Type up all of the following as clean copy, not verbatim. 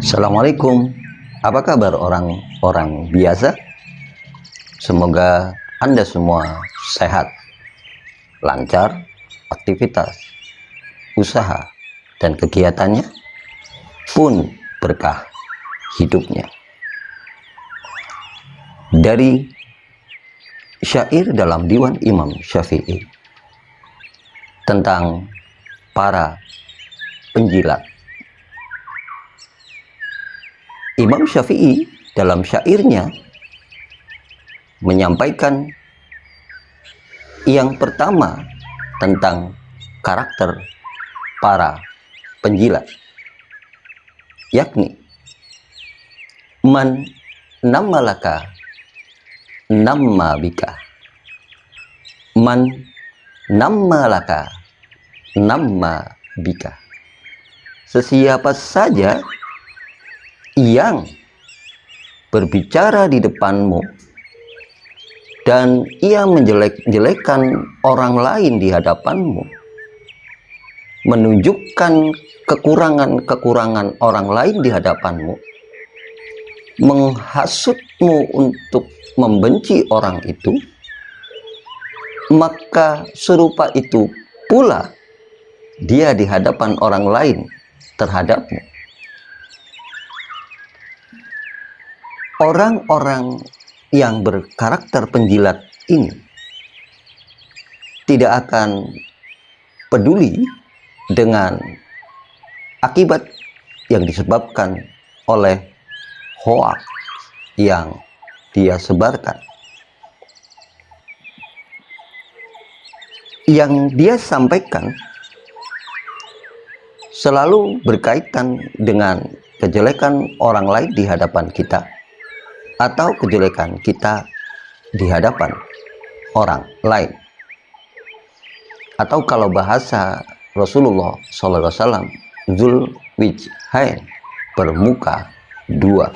Assalamualaikum. Apa kabar orang-orang biasa? Semoga Anda semua sehat, lancar, aktivitas, usaha, dan kegiatannya pun berkah hidupnya. Dari syair dalam Diwan Imam Syafi'i tentang para penjilat. Imam Syafi'i dalam syairnya menyampaikan yang pertama tentang karakter para penjilat, yakni man nammalaka namma bika, man nammalaka namma bika. Sesiapa saja yang berbicara di depanmu dan ia menjelek-jelekan orang lain di hadapanmu, menunjukkan kekurangan-kekurangan orang lain di hadapanmu, menghasutmu untuk membenci orang itu, maka serupa itu pula dia di hadapan orang lain terhadapmu. Orang-orang yang berkarakter penjilat ini tidak akan peduli dengan akibat yang disebabkan oleh hoaks yang dia sebarkan. Yang dia sampaikan selalu berkaitan dengan kejelekan orang lain di hadapan kita, atau kejelekan kita di hadapan orang lain. Atau kalau bahasa Rasulullah SAW, Zul Wijhain, bermuka dua.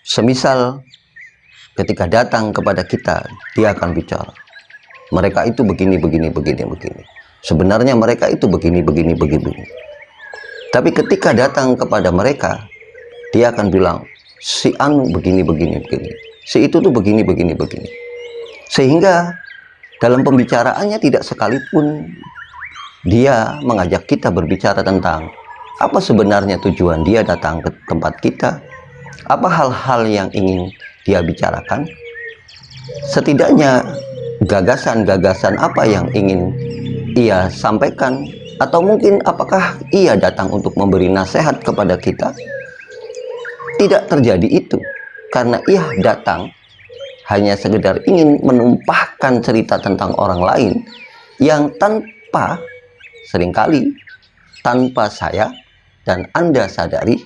Semisal ketika datang kepada kita, dia akan bicara, mereka itu begini. Sebenarnya mereka itu begini. Tapi ketika datang kepada mereka, dia akan bilang, si anu begini. Si itu tuh begini. Sehingga dalam pembicaraannya tidak sekalipun dia mengajak kita berbicara tentang apa sebenarnya tujuan dia datang ke tempat kita, apa hal-hal yang ingin dia bicarakan, setidaknya gagasan-gagasan apa yang ingin ia sampaikan, atau mungkin apakah ia datang untuk memberi nasihat kepada kita. Tidak terjadi itu, karena ia datang hanya sekedar ingin menumpahkan cerita tentang orang lain yang seringkali tanpa saya dan Anda sadari,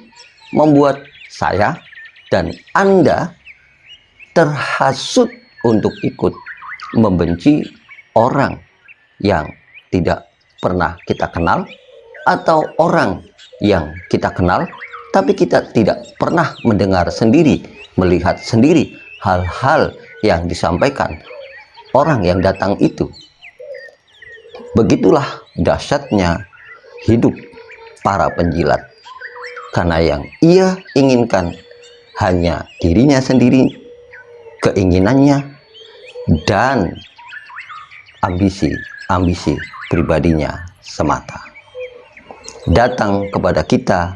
membuat saya dan Anda terhasut untuk ikut membenci orang yang tidak pernah kita kenal, atau orang yang kita kenal tapi kita tidak pernah mendengar sendiri, melihat sendiri hal-hal yang disampaikan orang yang datang itu. Begitulah dahsyatnya hidup para penjilat, karena yang ia inginkan hanya dirinya sendiri, keinginannya, dan ambisi pribadinya semata. Datang kepada kita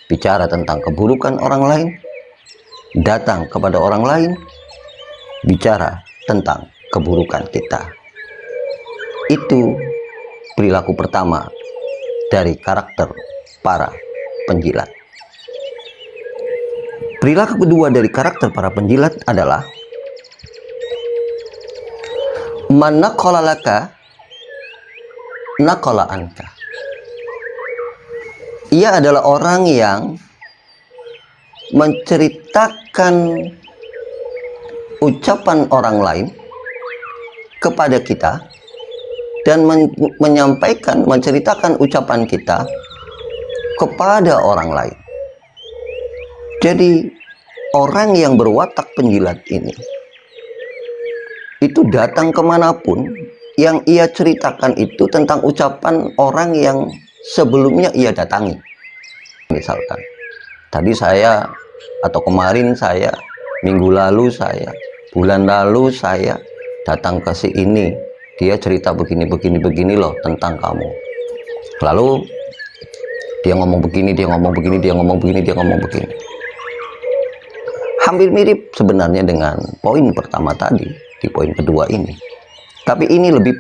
bicara tentang keburukan orang lain, datang kepada orang lain bicara tentang keburukan kita. Itu perilaku pertama dari karakter para penjilat. Perilaku kedua dari karakter para penjilat adalah man naqala laka naqala anka. Ia adalah orang yang menceritakan ucapan orang lain kepada kita dan menceritakan ucapan kita kepada orang lain. Jadi orang yang berwatak penjilat ini itu datang kemanapun, yang ia ceritakan itu tentang ucapan orang yang sebelumnya ia datangi. Misalkan tadi saya, atau kemarin saya, minggu lalu saya, bulan lalu saya datang ke si ini, dia cerita begini loh tentang kamu. Lalu dia ngomong begini, dia ngomong begini, dia ngomong begini, dia ngomong begini. Hampir mirip sebenarnya dengan poin pertama tadi, di poin kedua ini. Tapi ini lebih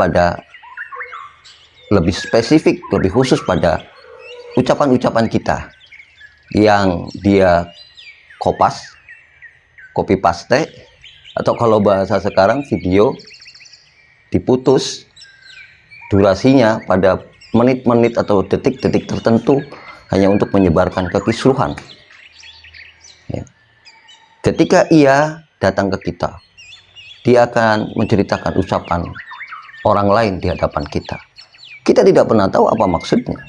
spesifik, lebih khusus pada ucapan-ucapan kita yang dia copy paste, atau kalau bahasa sekarang video diputus durasinya pada menit-menit atau detik-detik tertentu hanya untuk menyebarkan kekisruhan. Ya. Ketika ia datang ke kita, dia akan menceritakan ucapan orang lain di hadapan kita. Kita tidak pernah tahu apa maksudnya,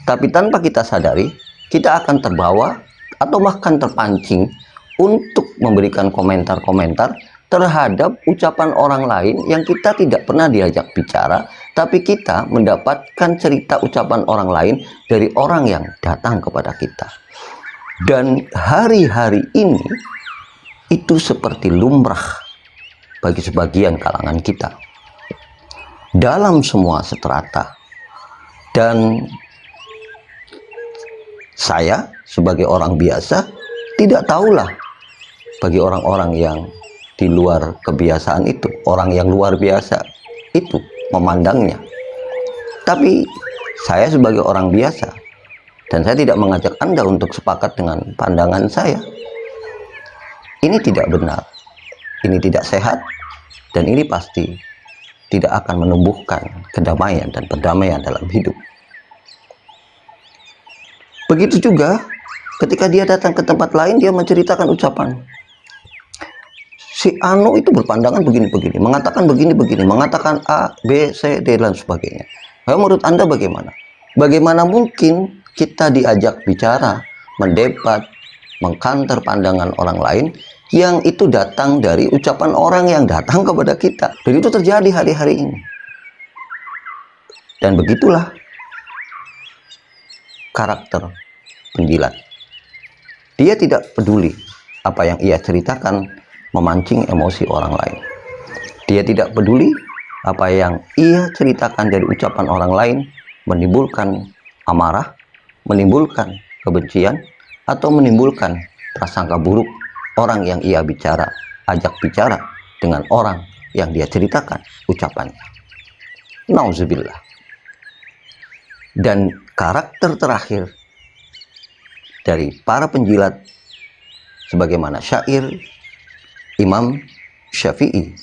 tapi tanpa kita sadari, kita akan terbawa atau bahkan terpancing untuk memberikan komentar-komentar terhadap ucapan orang lain yang kita tidak pernah diajak bicara, tapi kita mendapatkan cerita ucapan orang lain dari orang yang datang kepada kita. Dan hari-hari ini itu seperti lumrah bagi sebagian kalangan kita dalam semua strata. Dan saya sebagai orang biasa tidak tahulah bagi orang-orang yang di luar kebiasaan itu, orang yang luar biasa itu memandangnya. Tapi saya sebagai orang biasa, dan saya tidak mengajak Anda untuk sepakat dengan pandangan saya. Ini tidak benar, ini tidak sehat, dan ini pasti tidak akan menumbuhkan kedamaian dan perdamaian dalam hidup. Begitu juga ketika dia datang ke tempat lain, dia menceritakan ucapan. Si Anu itu berpandangan begini-begini, mengatakan begini-begini, mengatakan A, B, C, D, dan sebagainya. Lalu menurut Anda bagaimana? Bagaimana mungkin kita diajak bicara, mendebat, mengkanter pandangan orang lain yang itu datang dari ucapan orang yang datang kepada kita? Dan itu terjadi hari-hari ini. Dan begitulah karakter penjilat. Dia tidak peduli apa yang ia ceritakan memancing emosi orang lain. Dia tidak peduli apa yang ia ceritakan dari ucapan orang lain menimbulkan amarah, menimbulkan kebencian, atau menimbulkan prasangka buruk orang yang ia ajak bicara dengan orang yang dia ceritakan ucapannya. Nauzubillah. Dan karakter terakhir dari para penjilat, sebagaimana syair Imam Syafi'i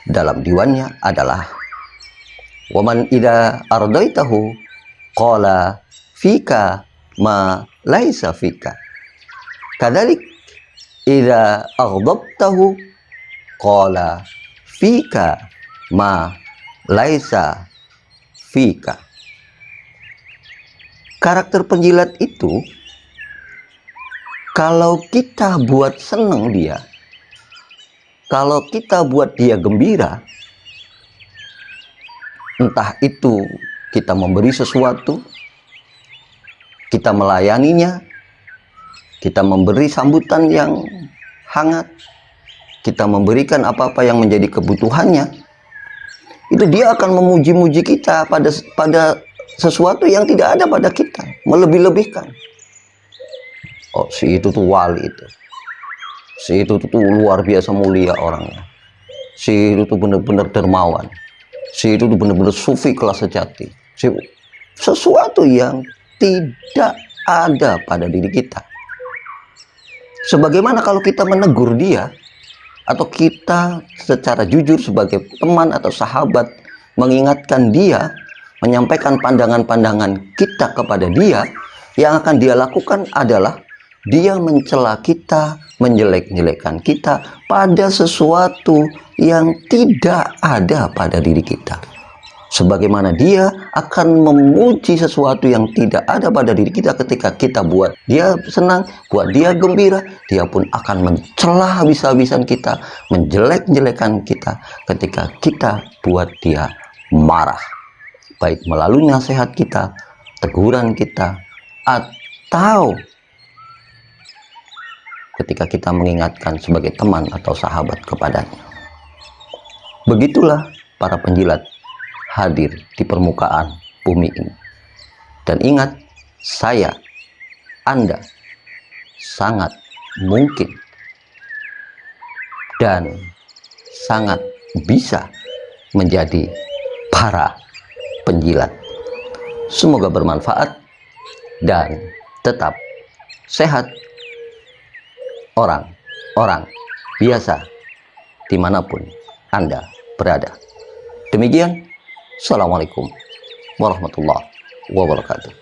dalam diwannya adalah, waman idza ardaitahu qala fika ma laisa fika, kadzalik idza aghdabtahu qala fika ma laisa fika. Karakter penjilat itu, kalau kita buat seneng dia, kalau kita buat dia gembira, entah itu kita memberi sesuatu, kita melayaninya, kita memberi sambutan yang hangat, kita memberikan apa-apa yang menjadi kebutuhannya, itu dia akan memuji-muji kita pada sesuatu yang tidak ada pada kita, melebih-lebihkan. Oh, si itu tuh wali itu. Si itu tuh luar biasa mulia orangnya. Si itu tuh benar-benar dermawan. Si itu tuh benar-benar sufi kelas sejati. Sesuatu yang tidak ada pada diri kita. Sebagaimana kalau kita menegur dia, atau kita secara jujur sebagai teman atau sahabat mengingatkan dia, menyampaikan pandangan-pandangan kita kepada dia, yang akan dia lakukan adalah dia mencela kita, menjelek-jelekan kita pada sesuatu yang tidak ada pada diri kita. Sebagaimana dia akan memuji sesuatu yang tidak ada pada diri kita ketika kita buat dia senang, buat dia gembira, dia pun akan mencela habis-habisan kita, menjelek-jelekan kita ketika kita buat dia marah. Baik melalui nasihat kita, teguran kita, tahu ketika kita mengingatkan sebagai teman atau sahabat kepadanya. Begitulah para penjilat hadir di permukaan bumi ini. Dan ingat, saya, Anda, sangat mungkin dan sangat bisa menjadi para penjilat. Semoga bermanfaat dan tetap sehat orang-orang biasa dimanapun Anda berada. Demikian, Assalamualaikum warahmatullahi wabarakatuh.